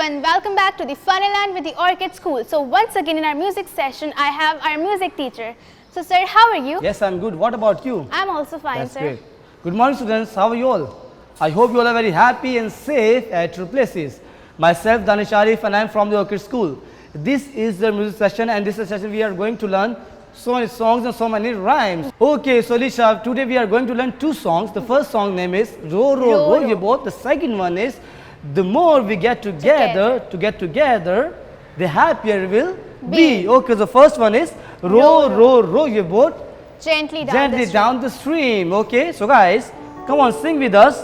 everyone, welcome back to the Funnyland with the Orchid School. So once again in our music session, I have our music teacher. So sir, how are you? Yes, I'm good. What about you? I'm also fine, That's sir. great. Good morning, students. How are you all? I hope you all are very happy and safe at your places. Myself, Danish Arif, and I'm from the Orchid School. This is the music session, and this is a session we are going to learn so many songs and so many rhymes. Okay, so Lisha, today we are going to learn two songs. The first song name is Ro Ro Ro Ye Boat. The second one is The More We Get Together, the happier we'll be. Okay, the first one is Ro Ro Ro Ye Boat. Gently Down the stream. Okay, so guys, come on, sing with us.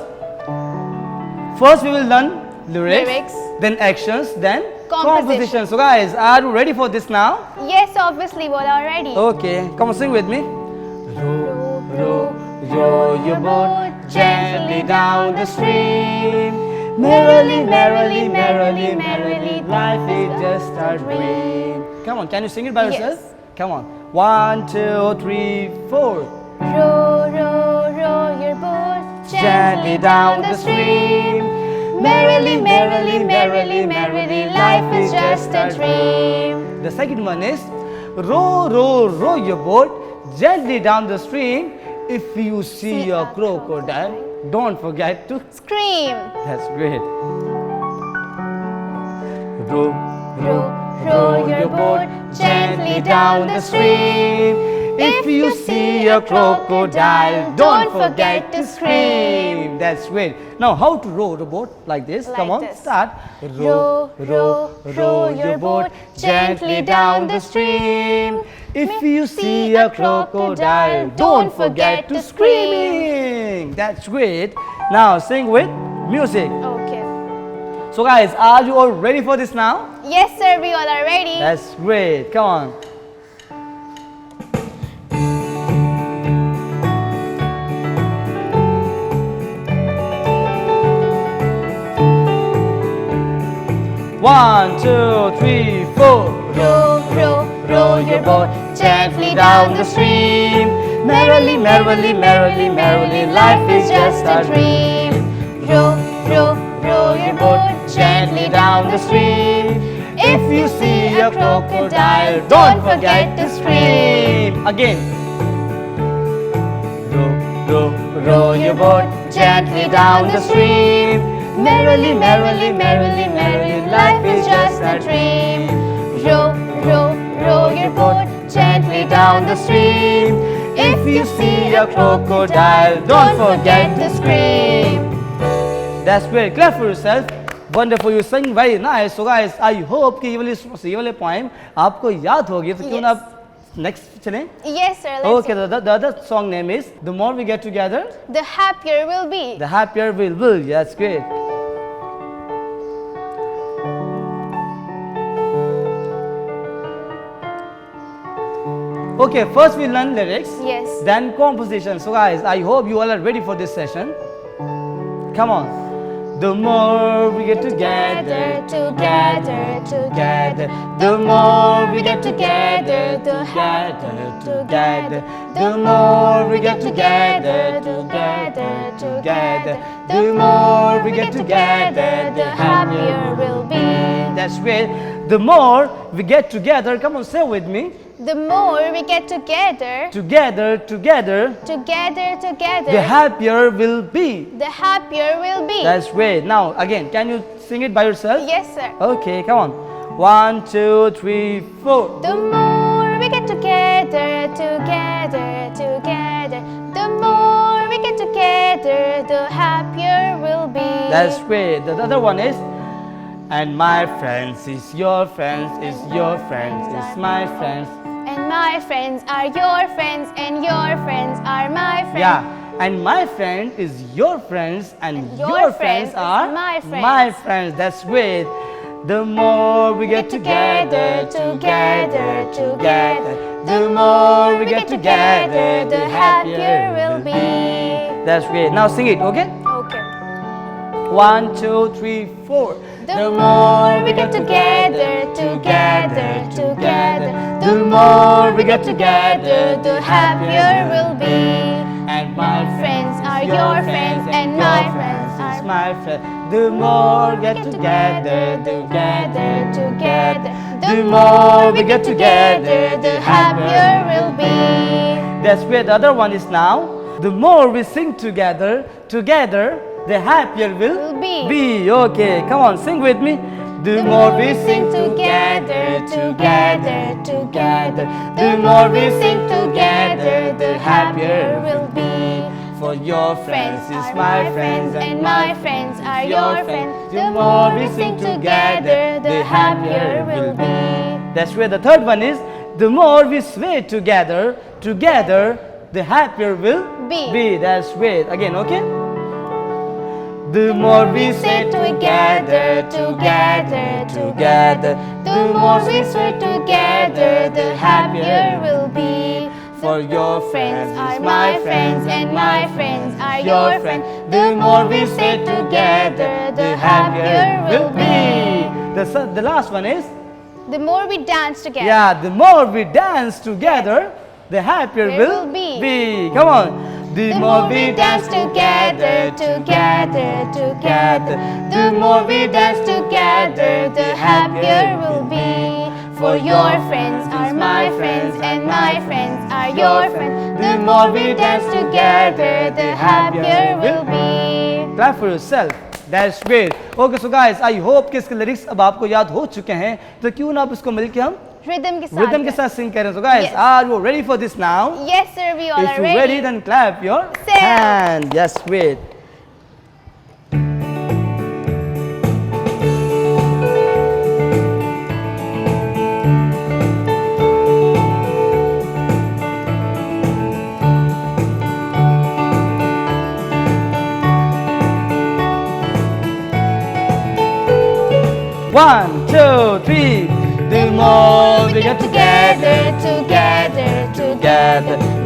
First we will learn lyrics, then actions, then composition. So guys, are you ready for this now? Yes, obviously, we are ready. Okay, come on, sing with me. Row, row, row your boat gently down the stream. Merrily, merrily, merrily, merrily, life is just a dream. Come on, can you sing it by yourself? Yes. Come on. 1, 2, 3, 4. Row, row, row your boat Gently down the stream. Merrily, merrily, merrily, merrily, life is just a dream. The second one is row, row, row your boat gently down the stream. If you see a crocodile, don't forget to Scream. That's great. Row, Row, row your boat gently down the stream. If you see a crocodile, don't forget to scream. That's great. Now, how to row the boat like this? Like Come on, this. start. Row, row, row your boat gently down the stream. If you see a crocodile, don't forget to scream. That's great. Now, sing with music. Okay. So, guys, are you all ready for this now? Yes, sir, we all are ready. That's great. Come on. One, two, three, four. Row, row, row your boat gently down the stream. Merrily, merrily, merrily, merrily, life is just a dream. Row, row, row your boat gently down the stream. If you see a crocodile, don't forget to scream. Again. Row, row, row your boat gently down the stream. Merrily, merrily, merrily, merrily, life is just a dream. Row, row, row your boat gently down the stream. If you see a crocodile, don't forget to scream. That's great. Clap for yourself. Wonderful. You sing very nice. So guys, I hope कि ये वाले poem आपको याद होगी. तो क्यों ना next चलें? Yes, sir. Let's Okay. The other song name is The More We Get Together, The happier we'll be. the happier we'll be. That's great. Okay, first we learn lyrics, Yes. then composition. So guys, I hope you all are ready for this session. Come on. The more we get together, together, the more we get together, together, the more we get together, together, the more we get together, the happier we'll be. That's great. The more we get together, come on, say it with me. The more we get together, Together, together, the happier we'll be. the happier we'll be. That's great. Now, again, can you sing it by yourself? Yes, sir. Okay, come on. 1, 2, 3, 4. The more we get together, the more we get together, the happier we'll be. That's great. The other one is, and my friends is your friends, is your friends, is my friends. And my friends are your friends, and your friends are my friends. Yeah, and my friend is your friends, and your friends are my friends. my friends. That's great. The more we get together, the more we get together, the happier we'll be. That's great. Now sing it, okay? Okay. 1, 2, 3, 4. The more we get together, the more we get together, the happier we'll be. And my Friends are your friends, and my friends are my friend. The more we get together, together. The more we get together, the happier we'll be. That's where the other one is now. The more we sing together, the happier we'll be. Okay, come on, sing with me. The more we sing together. the more we sing together, the happier we'll be. For your friends is my friends, and my friends are your friends. The more we sing together, the happier we'll be. That's where the third one is. The more we sway together, the happier we'll be. That's great. Again, okay? The more we say together. the more we sway together, the happier we'll be. For your friends are my friends, and my friends are your friends. The more we stay together, the happier we'll be. The last one is? The more we dance together. Yeah, the more we dance together, the happier we'll be. Come on. The more we dance together. The more we dance together, the happier we'll be. For your friends are my friends, and my friends are your friends. The more we dance together, the happier we'll be. Clap for yourself. That's great. Okay, so guys, I hope कि इसके lyrics अब आपको याद हो चुके हैं, तो क्यों ना अब इसको मिलके हम Rhythm के साथ sing करें. So guys, Yes. are you ready for this now? Yes, sir, we all If are you're ready, then clap your Self. hand. Yes, great. One, two, three. The more we get together,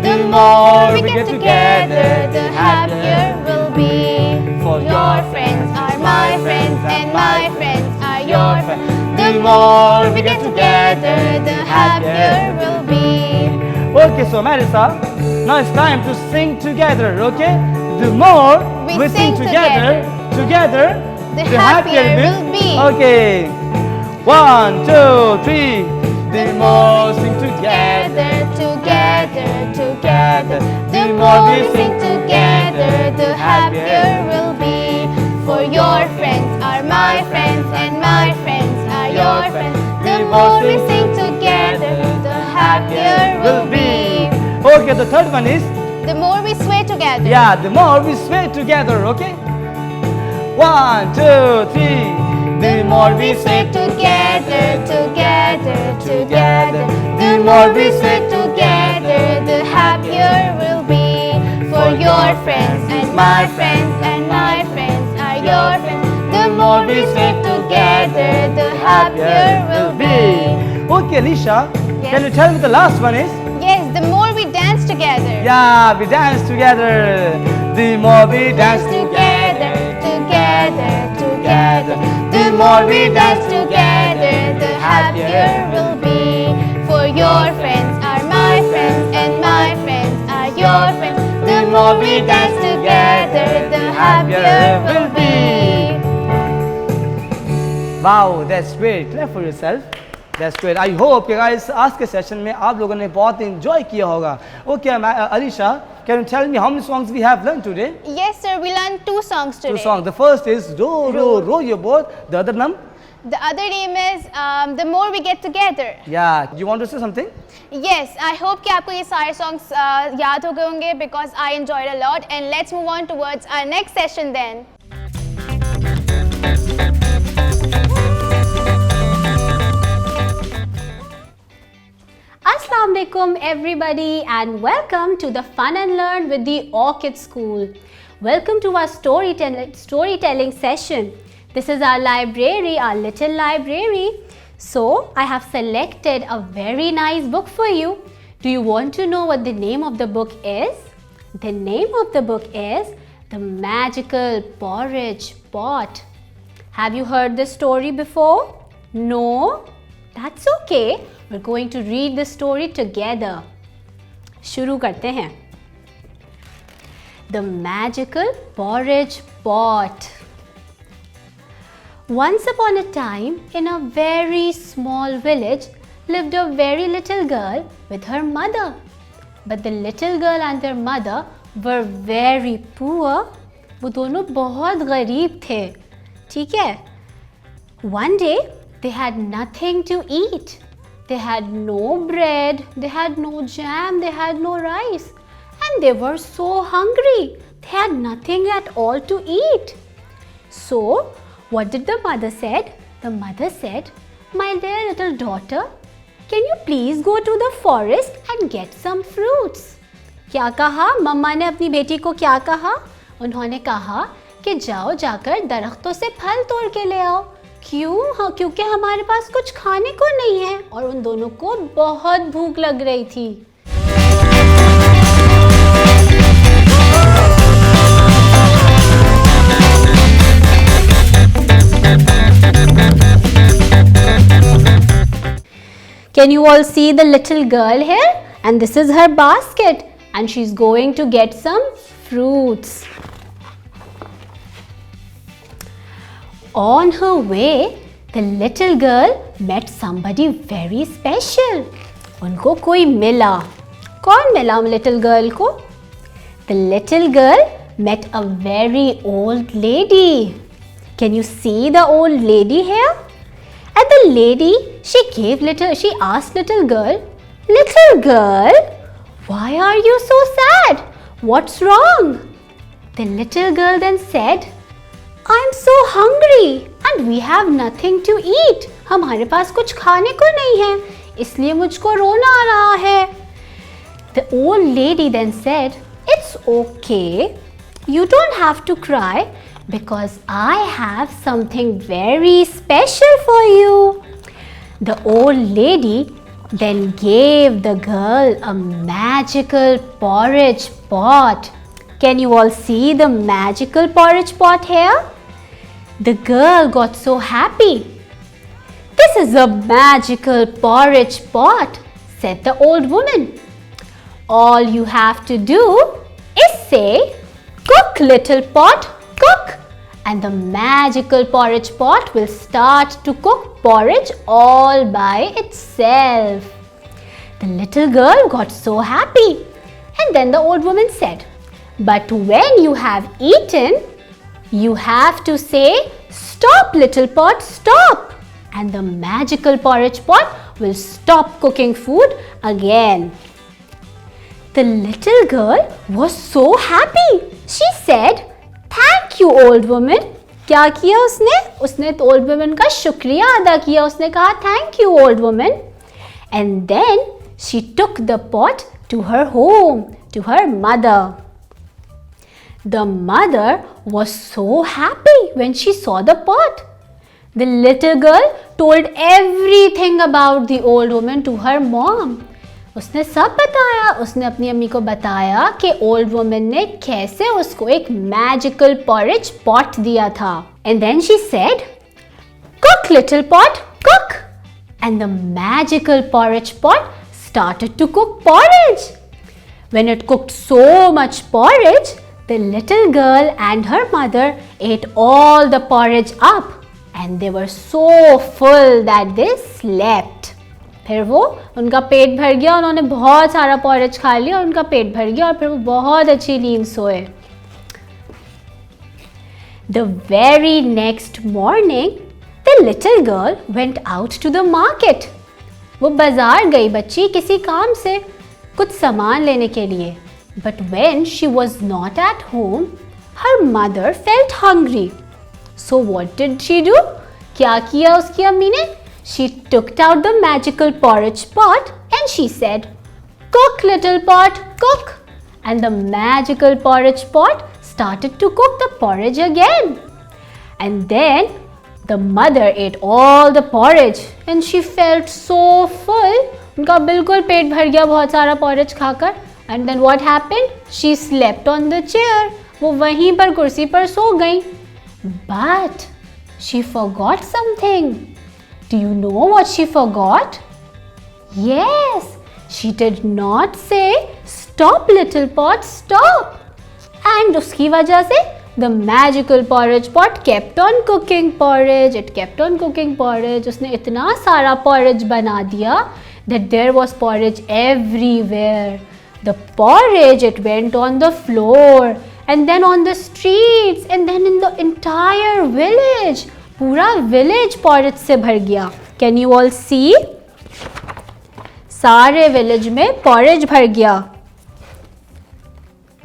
The more we get together, the happier we'll be. For Your friends are my friends, and my friends are your friends. The more we get together, the happier we'll be. Okay, so Marisa, now it's time to sing together, okay? The more We sing together, the happier we'll be. Okay. 1, 2, 3. The more we sing together, The more we sing together, the happier we'll be. For your friends are my friends, and my friends are your friends. The more we sing together, the happier we'll be. Okay, the third one is, The more we sway together. yeah, the more we sway together, okay? 1, 2, 3. The more we sway together. The more we sway together, the happier we'll be. For your friends and my friends and my friends are your friends. The more we sway together, the happier we'll be. Okay, Alicia, Yes. can you tell me the last one is? Yes, the more we dance together. Yeah, we dance together. The more we dance together. The more we dance together, the happier we'll be. For your friends are my friends, and my friends are your friends. The more we dance together, the happier we'll be. Wow, that's great. Clap for yourself. That's great. I hope you guys आज के session में आप लोगों ने बहुत enjoy किया होगा. Okay, Alisha, can you tell me how many songs we have learned today? Yes, sir. We learned 2 songs today. 2 songs. The first is row your boat. The other name? The other name is The More We Get Together. Yeah. You want to say something? Yes, I hope कि आपको ये सारे songs याद हो गए होंगे because I enjoyed a lot. And let's move on towards our next session then. Assalamu alaikum everybody and welcome to the Fun and Learn with the Orchid School. Welcome to our storytelling session. This is our library, our little library. So I have selected a very nice book for you. Do you want to know what the name of the book is? The name of the book is The Magical Porridge Pot. Have you heard this story before? No? That's okay. We're going to read the story together. शुरू करते हैं. The Magical Porridge Pot. Once upon a time, in a very small village, lived a very little girl with her mother. But the little girl and their mother were very poor. वो दोनों बहुत गरीब थे, ठीक है? One day, they had nothing to eat. They had no bread, they had no jam, they had no rice. And they were so hungry. They had nothing at all to eat. So, what did the mother said? The mother said, "My dear little daughter, can you please go to the forest and get some fruits?" क्या कहा? मम्मा ने अपनी बेटी को क्या कहा? उन्होंने कहा कि जाओ जाकर दरख्तों से फल तोड़ के ले आओ। क्यों? हाँ, क्योंकि हमारे पास कुछ खाने को नहीं है। और उन दोनों को बहुत भूख लग रही थी। Can you all see the little girl here? And this is her basket, and she's going to get some fruits. On her way, the little girl met somebody very special. उनको कोई मिला। कौन मिला little girl को? The little girl met a very old lady. Can you see the old lady here? And the lady, she asked little girl, why are you so sad? What's wrong? The little girl then said, I'm so hungry and we have nothing to eat. हमारे पास कुछ खाने को नहीं है, इसलिए मुझको रोना आ रहा है. The old lady then said, it's okay. You don't have to cry because I have something very special for you. The old lady then gave the girl a magical porridge pot. Can you all see the magical porridge pot here? The girl got so happy. This is a magical porridge pot, said the old woman. All you have to do is say, cook little pot, cook. And the magical porridge pot will start to cook porridge all by itself. The little girl got so happy. And then the old woman said, but when you have eaten, you have to say, stop little pot, stop. And the magical porridge pot will stop cooking food again. The little girl was so happy. She said, thank you old woman. क्या किया उसने? उसने तो old woman का शुक्रिया अदा किया. उसने कहा thank you old woman. And then she took the pot to her home, to her mother. The mother was so happy when she saw the pot. The little girl told everything about the old woman to her mom. उसने सब बताया. उसने अपनी अम्मी को बताया कि old woman ने कैसे उसको एक मैजिकल पॉरेज पॉट दिया था. And then she said, cook little pot, cook. And the magical porridge pot started to cook porridge. When it cooked so much porridge, the little girl and her mother ate all the porridge up. And they were so full that they slept. फिर वो उनका पेट भर गया. उन्होंने बहुत सारा porridge खा लिया और उनका पेट भर गया और फिर वो बहुत अच्छी नींद सोए. The very next morning, the little girl went out to the market. वो बाजार गई बच्ची किसी काम से कुछ सामान लेने के लिए. But when she was not at home, her mother felt hungry. So what did she do? क्या किया उसकी अम्मी ने? She took out the magical porridge pot and she said, cook little pot, cook. And the magical porridge pot started to cook the porridge again. And then the mother ate all the porridge and she felt so full. उनका बिल्कुल पेट भर गया बहुत सारा porridge खाकर. And then what happened? She slept on the chair. वो वहीं पर कुर्सी पर सो गई. But she forgot something. Do you know what she forgot? Yes, she did not say, stop little pot, stop. And उसकी वजह से The magical porridge pot kept on cooking porridge. It kept on cooking porridge. उसने इतना सारा porridge बना दिया that there was porridge everywhere. The porridge, it went on the floor and then on the streets and then in the entire village. पूरा village porridge से भर गया. Can you all see? सारे village में porridge भर गया.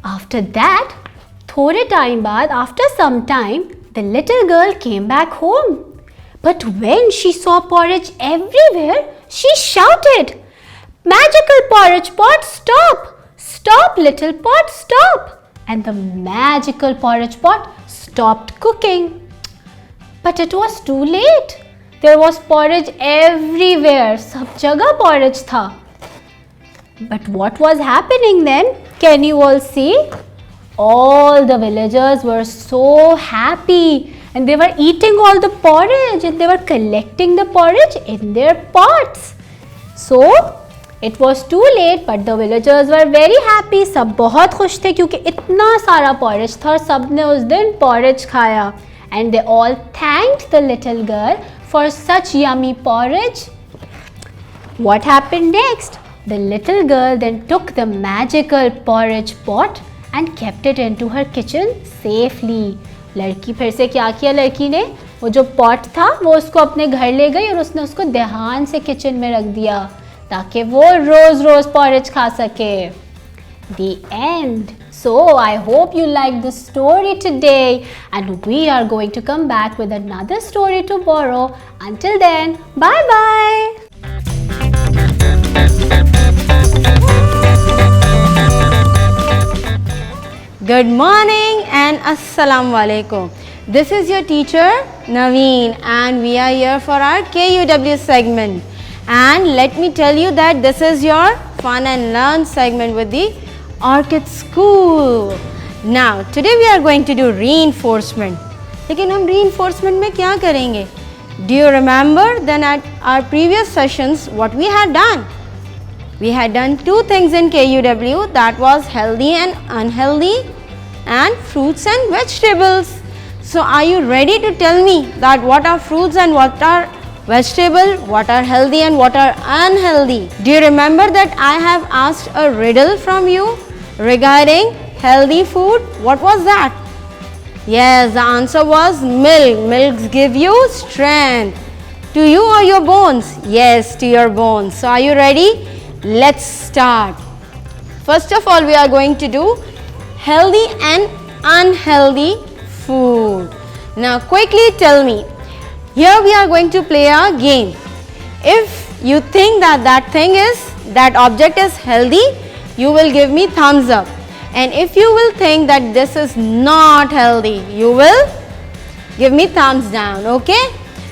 After that, थोड़े time बाद, after some time, the little girl came back home. But when she saw porridge everywhere, she shouted, "Magical porridge pot, stop! Stop, little pot, stop!" And the magical porridge pot stopped cooking. But it was too late. There was porridge everywhere. सब जगह porridge था. But what was happening then? Can you all see? All the villagers were so happy and they were eating all the porridge and they were collecting the porridge in their pots. So it was too late but the villagers were very happy. सब बहुत खुश थे क्योंकि इतना सारा porridge था और सब ने उस दिन porridge खाया. And they all thanked the little girl for such yummy porridge. What happened next? The little girl then took the magical porridge pot and kept it into her kitchen safely. लड़की फिर से क्या किया लड़की ने? वो जो pot था वो उसको अपने घर ले गई और उसने उसको ध्यान से kitchen में रख दिया ताकि वो रोज रोज porridge खा सके. The end. So I hope you liked the story today and we are going to come back with another story tomorrow. Until then, bye bye. Good morning and Assalamu alaikum. This is your teacher Naveen and we are here for our KUW segment. And let me tell you that this is your fun and learn segment with the Orchid School. Now today we are going to do reinforcement. लेकिन हम reinforcement में क्या करेंगे? Do you remember then at our previous sessions what we had done? We had done two things in KUW, that was healthy and unhealthy and fruits and vegetables. So are you ready to tell me that what are fruits and what are vegetable, what are healthy and what are unhealthy? Do you remember that I have asked a riddle from you regarding healthy food? What was that? Yes, the answer was milk. Milks give you strength. To you or your bones? Yes, to your bones. So are you ready? Let's start. First of all, we are going to do healthy and unhealthy food. Now quickly tell me. Here we are going to play a game. If you think that object is healthy, you will give me thumbs up. And if you will think that this is not healthy, you will give me thumbs down, okay?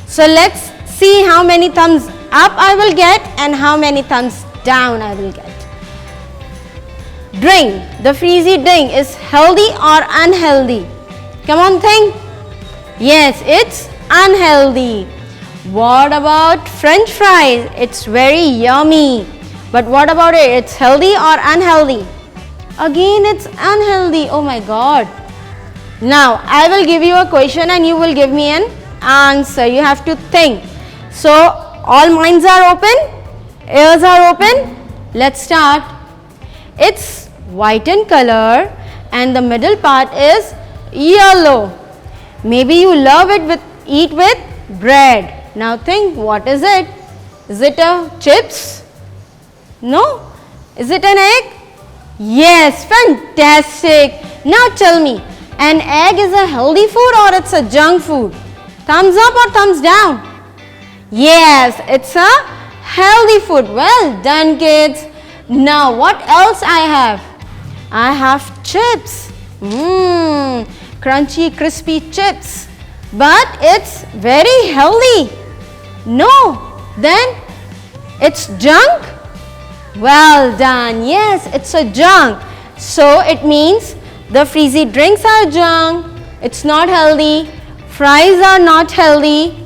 So let's see how many thumbs up I will get and how many thumbs down I will get. Drink, the fizzy drink is healthy or unhealthy? Come on, think. Yes, it's unhealthy. What about French fries? It's very yummy. But what about it? It's healthy or unhealthy? Again, it's unhealthy. Oh my God. Now, I will give you a question and you will give me an answer. You have to think. So, all minds are open? Ears are open? Let's start. It's white in color and the middle part is yellow. Maybe you love it eat with bread. Now think, what is it? Is it a chips? No? Is it an egg? Yes, fantastic. Now tell me, an egg is a healthy food or it's a junk food? Thumbs up or thumbs down? Yes, it's a healthy food. Well done, kids. Now what else I have? I have chips. Crunchy, crispy chips. But it's very healthy. No, then it's junk? Well done. Yes, it's a junk. So it means the fizzy drinks are junk. It's not healthy. Fries are not healthy.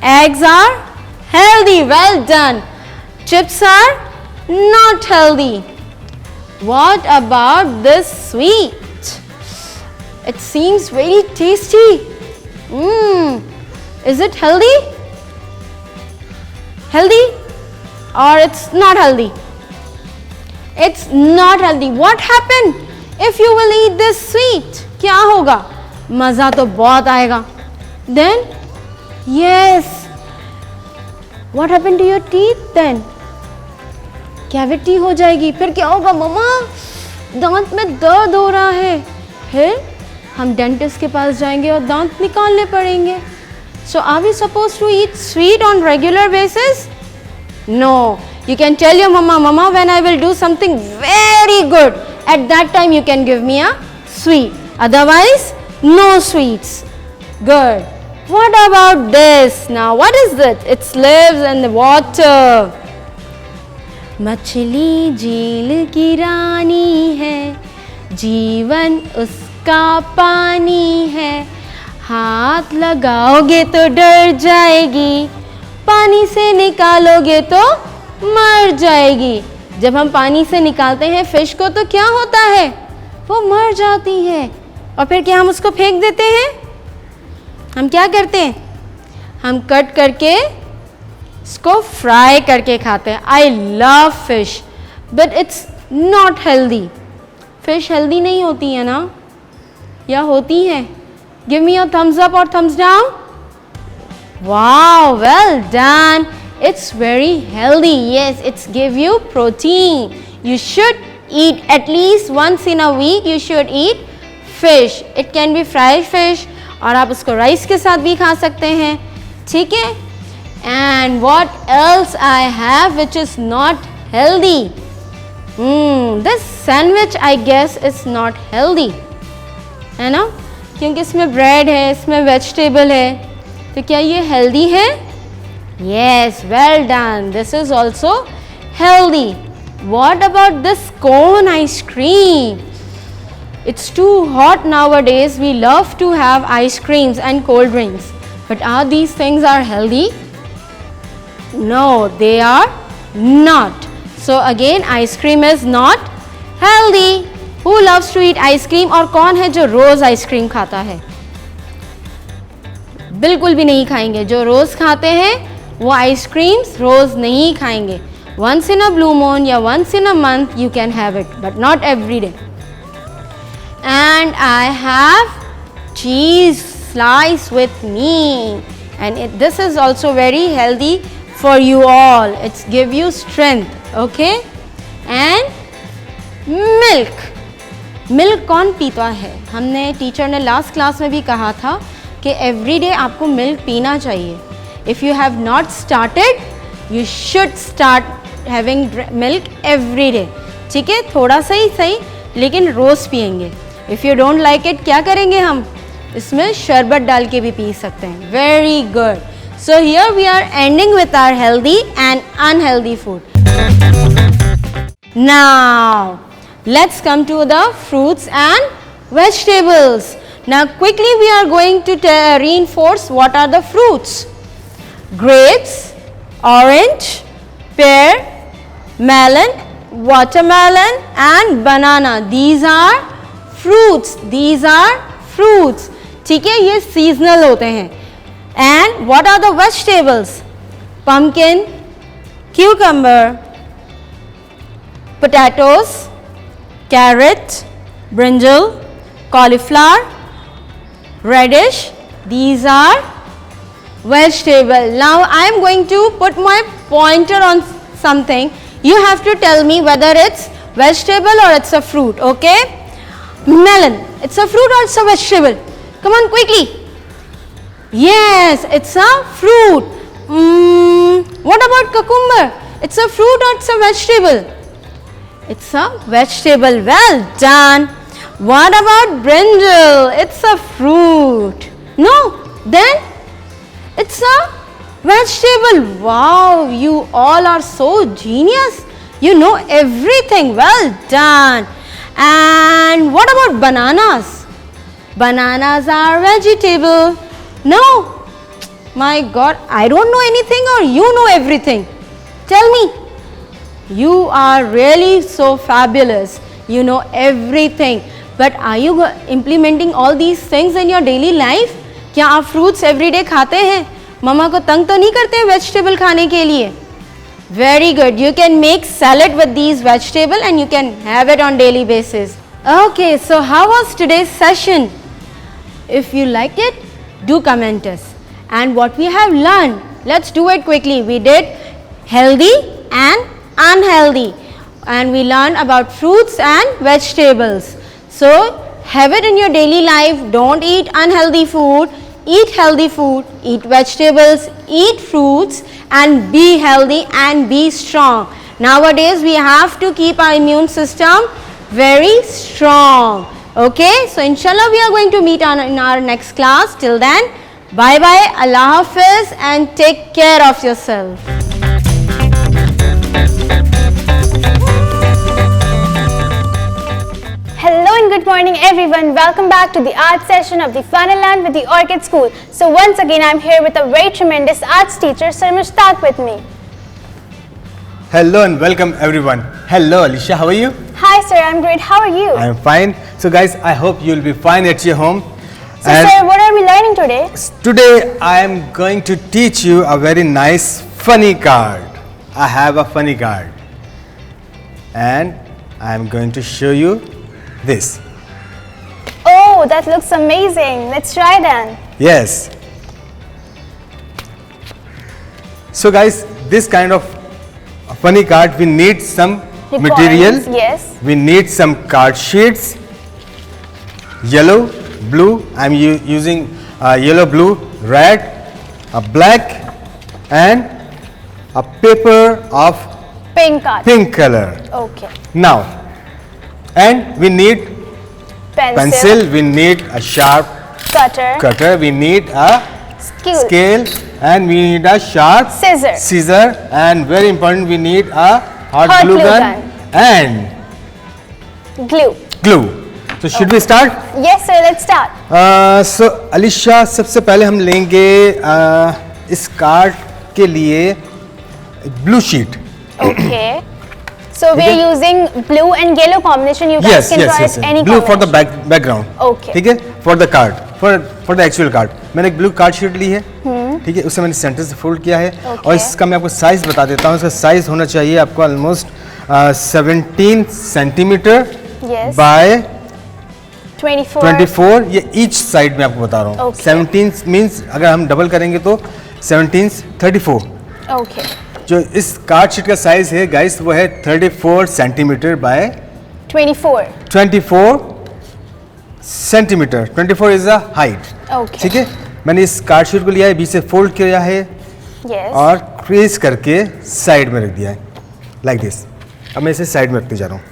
Eggs are healthy. Well done. Chips are not healthy. What about this sweet? It seems very tasty. Is it healthy? Healthy? Or it's not healthy? It's not healthy. What happened if you will eat this sweet? क्या होगा? मज़ा तो बहुत आएगा. Then, yes. What happened to your teeth then? Cavity हो जाएगी. फिर क्या होगा मम्मा? दांत में दर्द हो रहा है. फिर हम डेंटिस्ट के पास जाएंगे और दांत निकालने पड़ेंगे. So are we supposed to eat sweet on regular basis? No. You can tell your mama, when I will do something very good, at that time you can give me a sweet. Otherwise, no sweets. Good. What about this? Now, what is it? It lives in the water. मछली झील की रानी है, जीवन उसका पानी है, हाथ लगाओगे तो डर जाएगी, पानी से निकालोगे तो मर जाएगी. जब हम पानी से निकालते हैं फिश को तो क्या होता है? वो मर जाती है. और फिर क्या हम उसको फेंक देते हैं? हम क्या करते हैं? हम कट करके इसको फ्राई करके खाते हैं. I love fish but it's not healthy. Fish healthy नहीं होती है ना, या होती है? Give me your thumbs up और thumbs down. Wow, well done. It's very healthy. Yes, it's give you protein. You should eat at least once in a week. You should eat fish. It can be fried fish और आप उसको rice के साथ भी खा सकते हैं. ठीक है? And what else I have which is not healthy? This sandwich I guess is not healthy. है ना? क्योंकि इसमें ब्रेड है, इसमें वेजिटेबल है. तो क्या ये हेल्दी है? Yes, well done. This is also healthy. What about this cone ice cream? It's too hot nowadays. We love to have ice creams and cold drinks. But are these things are healthy? No, they are not. So again, ice cream is not healthy. Who loves to eat ice cream? और कौन है जो रोज ice cream खाता है? बिल्कुल भी नहीं खाएंगे. जो रोज खाते हैं वो आइसक्रीम्स रोज नहीं खाएंगे. Once in a blue moon या once in a month you can have it, but not every day. And I have cheese slice with me, and this is also very healthy for you all. It's give you strength, okay? And milk. Milk कौन पीता है? हमने teacher ने last class में भी कहा था कि एवरी डे आपको मिल्क पीना चाहिए. If you have not started, you should start having milk every day. ठीक है? थोड़ा सा ही सही, लेकिन रोज़ पिएंगे. If you don't like it, क्या करेंगे हम? इसमें शरबत डाल के भी पी सकते हैं. Very good. So here we are ending with our healthy and unhealthy food. Now, let's come to the fruits and vegetables. Now quickly we are going to reinforce what are the fruits. Grapes, orange, pear, melon, watermelon and banana. These are fruits. These are fruits. ठीक है, ये seasonal होते हैं. And what are the vegetables? Pumpkin, cucumber, potatoes, carrot, brinjal, cauliflower, radish. These are vegetable. Now I am going to put my pointer on something. You have to tell me whether it's vegetable or it's a fruit, okay? Melon, it's a fruit or it's a vegetable? Come on quickly. Yes, it's a fruit. What about cucumber? It's a fruit or it's a vegetable? It's a vegetable. Well done. What about brinjal? It's a fruit. No, then it's a vegetable. Wow, you all are so genius. You know everything. Well done. And what about bananas? Bananas are vegetable. No. My God, I don't know anything or you know everything. Tell me. You are really so fabulous. You know everything. but are you implementing all these things in your daily life? क्या आप fruits every day खाते हैं? मम्मा को तंग तो नहीं करते हैं vegetable खाने के लिए? Very good. You can make salad with these vegetable and you can have it on daily basis. Okay, so how was today's session? If you liked it, do comment us. And what we have learned, let's do it quickly. We did healthy and unhealthy, and we learned about fruits and vegetables. So have it in your daily life. Don't eat unhealthy food. Eat healthy food, eat vegetables, eat fruits, and be healthy and be strong. Nowadays we have to keep our immune system very strong. Okay, so inshallah we are going to meet in our next class. Till then, bye bye, Allah Hafiz, and take care of yourself. Hello and good morning everyone. Welcome back to the art session of the Fun and Learn with the Orchid School. So once again I'm here with a very tremendous arts teacher, Sir Mushtaq with me. Hello and welcome everyone. Hello Alicia, how are you? Hi sir, I'm great. How are you? I am fine. So guys, I hope you will be fine at your home. So sir, what are we learning today? Today I am going to teach you a very nice funny card. I have a funny card and I am going to show you this. Oh, that looks amazing. Let's try then. Yes. So guys, this kind of funny card, we need some material. Requirements, yes. We need some card sheets. Yellow, blue. I'm using yellow, blue, red, a black, and a paper of Pink card. pink color. Okay. Now, and we need pencil. We need a sharp cutter. We need a scale, and we need a sharp scissor, and very important, we need a hot glue gun and glue. So should we start? Yes sir, let's start. So Alicia, सबसे पहले हम लेंगे इस card के लिए blue sheet. Okay. So we are using blue and yellow combination. You guys can try any blue for the combination. background. Okay. ठीक है, for the card, for the actual card. मैंने एक blue card sheet ली है, ठीक है, उसे मैंने centre से फोल्ड किया है, और इसका मैं आपको साइज बता देता हूँ. इसका साइज होना चाहिए आपको ऑलमोस्ट 17 सेंटीमीटर बाय 24. ये ईच साइड में आपको बता रहा हूँ. 17 मीन्स अगर हम डबल करेंगे तो 17 34. Okay. जो इस कार्ड शीट का साइज है गाइस, वो है 34 centimetre bye 24 centimetre. 24 is the height. ठीक है, मैंने इस कार्ड शीट को लिया है, बीच से फोल्ड किया है, और क्रीज करके साइड में रख दिया है, लाइक दिस. अब मैं इसे साइड में रखते जा रहा हूँ.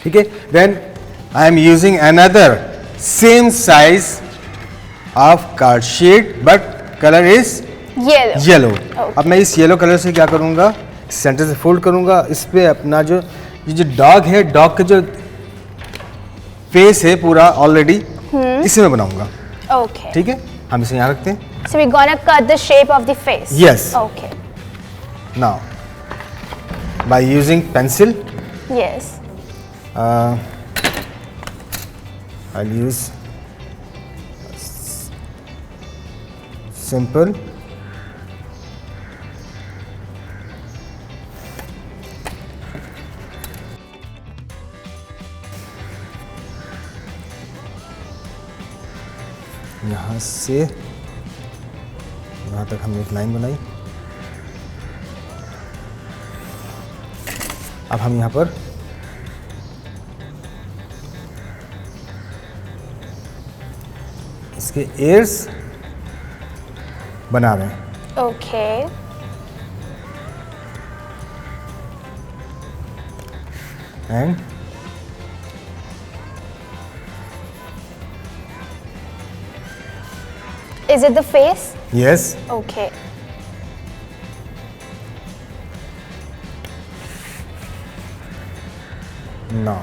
ठीक है, then I am using another same size of card sheet, but colour is yellow. अब मैं इस येलो कलर से क्या करूँगा, सेंटर से फोल्ड करूँगा, इस पे अपना जो डॉग है, डॉग का जो फेस है पूरा ऑलरेडी, इसे मैं बनाऊंगा. Okay. ठीक है, हम इसे यहाँ रखते हैं. So we're gonna cut the shape of the face. Yes. Okay. Now, by using pencil, Yes. I'll use simple. यहाँ से यहाँ तक हमने एक लाइन बनाई. अब हम यहाँ पर इसके ears बना रहे हैं. Okay. And Is it the face? yes, Okay. now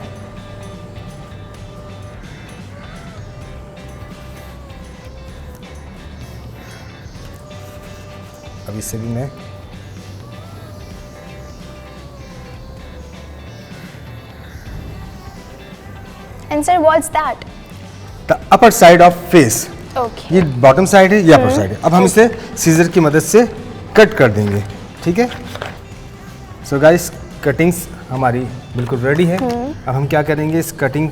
अब इससे भी मैं And Sir, what's that? The upper side of face. Okay. ये बॉटम साइड है, ये अपर साइड है। अब हम इसे सीजर की मदद से कट कर देंगे, ठीक है। सो गाइस, कटिंग्स हमारी बिल्कुल रेडी है। अब हम क्या करेंगे, इस कटिंग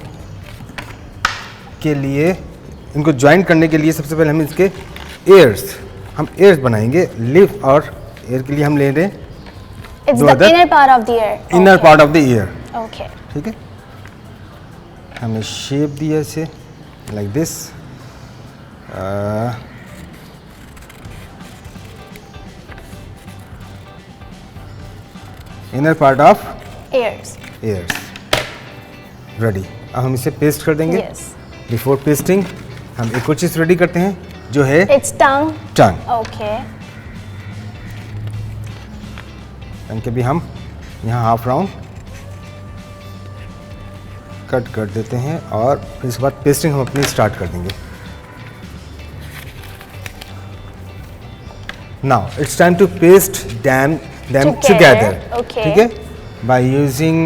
के लिए, इनको ज्वाइन करने के लिए सबसे पहले हम इसके एयर्स बनाएंगे। लिप और एयर के लिए हम ले रहे हैं It's No, the that- inner part of the ear. Inner part of the ear, Okay. ठीक है। हमने शेप दिया इसे like this. Inner part of Ears. Ears ready. अब हम इसे पेस्ट कर देंगे। Yes. बिफोर पेस्टिंग हम एक और चीज़ रेडी करते हैं जो है It's tongue. टंग। Okay. टंग के भी हम यहाँ हाफ राउंड कट कर देते हैं और फिर इसके बाद पेस्टिंग हम अपनी स्टार्ट कर देंगे। Now it's time to paste them Together, together, okay. ठीक है, by using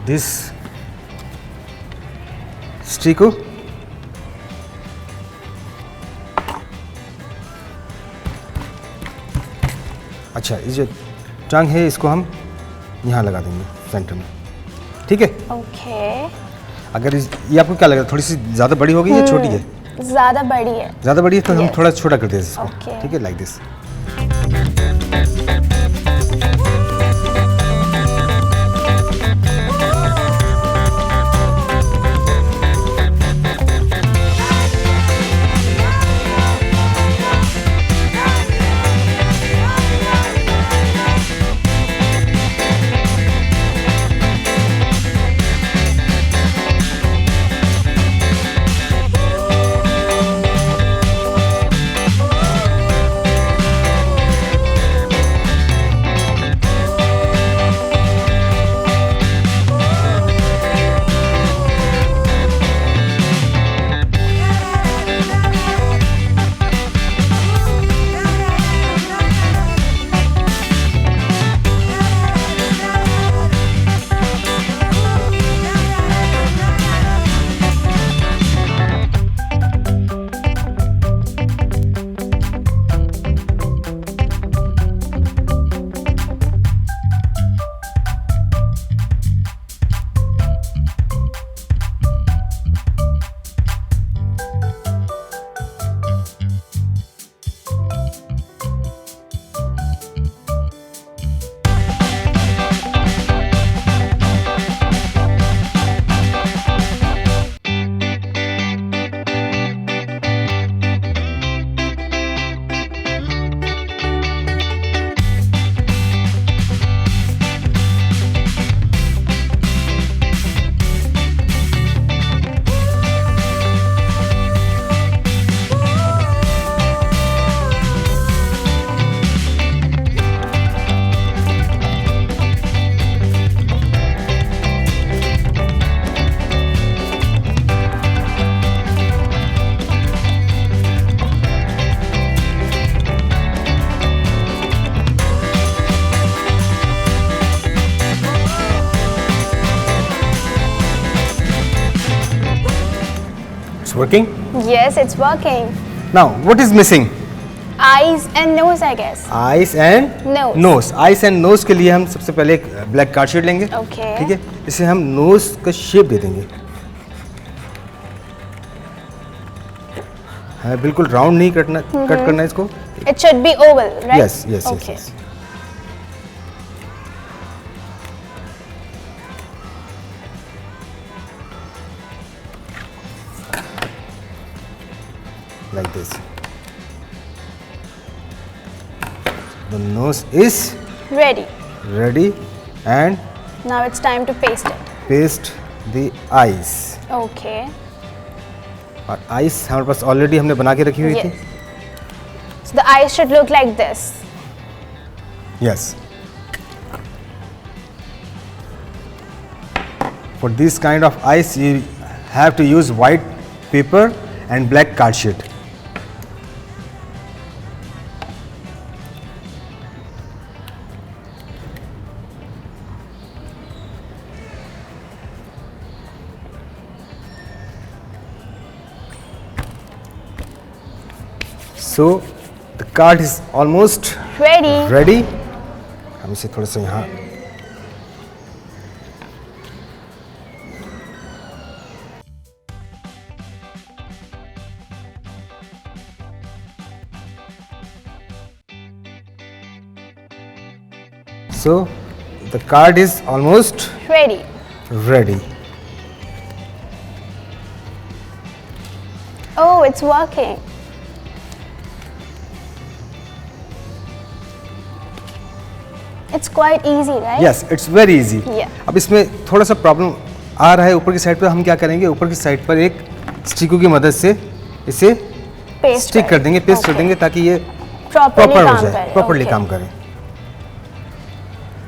this स्टिको। अच्छा, ये जो टंग है इसको हम यहाँ लगा देंगे सेंटर में, ठीक है। Okay. अगर ये आपको क्या लग रहा है, थोड़ी सी ज़्यादा बड़ी होगी या छोटी है? ज़्यादा बड़ी है. ज़्यादा बड़ी है तो हम Yes. थोड़ा छोटा कर दें इसको, Okay. ठीक है, like this. It's working. Yes, it's working. Now, what is missing? Eyes and nose, I guess. Eyes and Nose. nose. Eyes and nose के लिए हम सबसे पहले एक ब्लैक कार्ड शीट लेंगे, Okay. ठीक है। इसे हम नोज का शेप दे देंगे। है बिल्कुल राउंड नहीं कट करना है इसको। It should be oval, right? Yes, yes, yes, Okay. yes. Like this. The nose is Ready. ready and Now it's time to paste it. paste the eyes. Okay. और eyes हमारे पास already हमने बना के रखी हुई थी। Yes. So the eyes should look like this. Yes. For this kind of eyes, you have to use white paper and black card sheet. So the card is almost Ready. हम इसे थोड़ा सा यहाँ So the card is almost Ready. ready. Oh, it's working. It's quite easy, right? Yes, it's very easy. Yeah. अब इसमें थोड़ा सा problem आ रहा है ऊपर की साइड पर, हम क्या करेंगे ऊपर की साइड पर एक स्टिकों की मदद से इसे Paste स्टिक कर देंगे, पेस्ट कर Okay. देंगे ताकि ये Properly प्रॉपर हो काम जाए, करे. Properly Okay. काम करे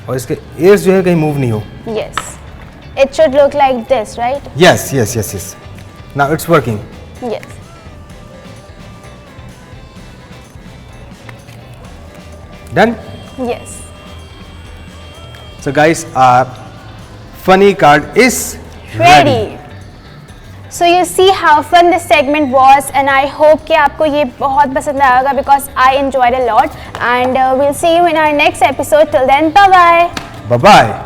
और इसके एयर्स जो है कहीं मूव नहीं हो. Yes. It should look like this, right? Yes, yes, yes, yes. Now it's working. Yes. Done? Yes. So guys, our funny card is Ready. So you see how fun this segment was, and I hope कि आपको ये बहुत पसंद आएगा because I enjoyed a lot, and we'll see you in our next episode. Till then, bye bye. Bye bye.